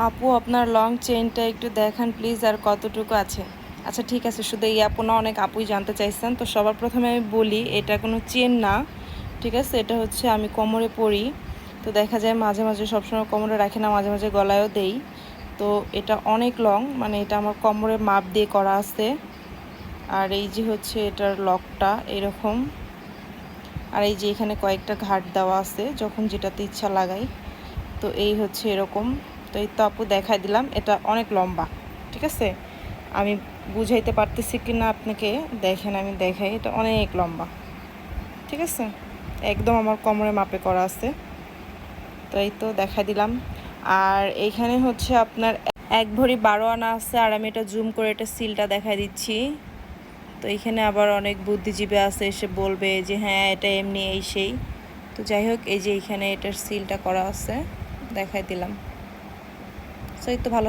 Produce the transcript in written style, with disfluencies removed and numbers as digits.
আপু আপনার লং চেইনটা একটু দেখান প্লিজ, আর কতটুকু আছে? আচ্ছা ঠিক আছে, শুধু এই আপু না, অনেক আপুই জানতে চাইছেন। তো সবার প্রথমে আমি বলি, এটা কোনো চেন না, ঠিক আছে? এটা হচ্ছে আমি কোমরে পরি। তো দেখা যায় মাঝে মাঝে, সবসময় কোমরে রাখি না, মাঝে মাঝে গলায়ও দেই। তো এটা অনেক লং, মানে এটা আমার কোমরের মাপ দিয়ে করা আছে। আর এই যে হচ্ছে এটার লকটা এরকম, আর এই যে এখানে কয়েকটা ঘাট দেওয়া আছে, যখন যেটাতে ইচ্ছা লাগাই। তো এই হচ্ছে এরকম। তো এই তো আপু দেখাই দিলাম, এটা অনেক লম্বা, ঠিক আছে? আমি বুঝাইতে পারতেছি কি না আপনাকে, দেখেন আমি দেখাই, এটা অনেক লম্বা, ঠিক আছে? একদম আমার কোমরে মাপে করা আছে। তো এই তো দেখাই দিলাম। আর এইখানে হচ্ছে আপনার 1 ভরি 12 আনা আছে, আর আমি এটা জুম করে এটা সিলটা দেখাই দিচ্ছি। তো এইখানে আবার অনেক বুদ্ধিজীবী আছে, এসে বলবে যে হ্যাঁ এটা এমনি এই সেই। তো যাই হোক, এই যে এইখানে এটার সিলটা করা আছে, দেখাই দিলাম। সো এই তো ভালো।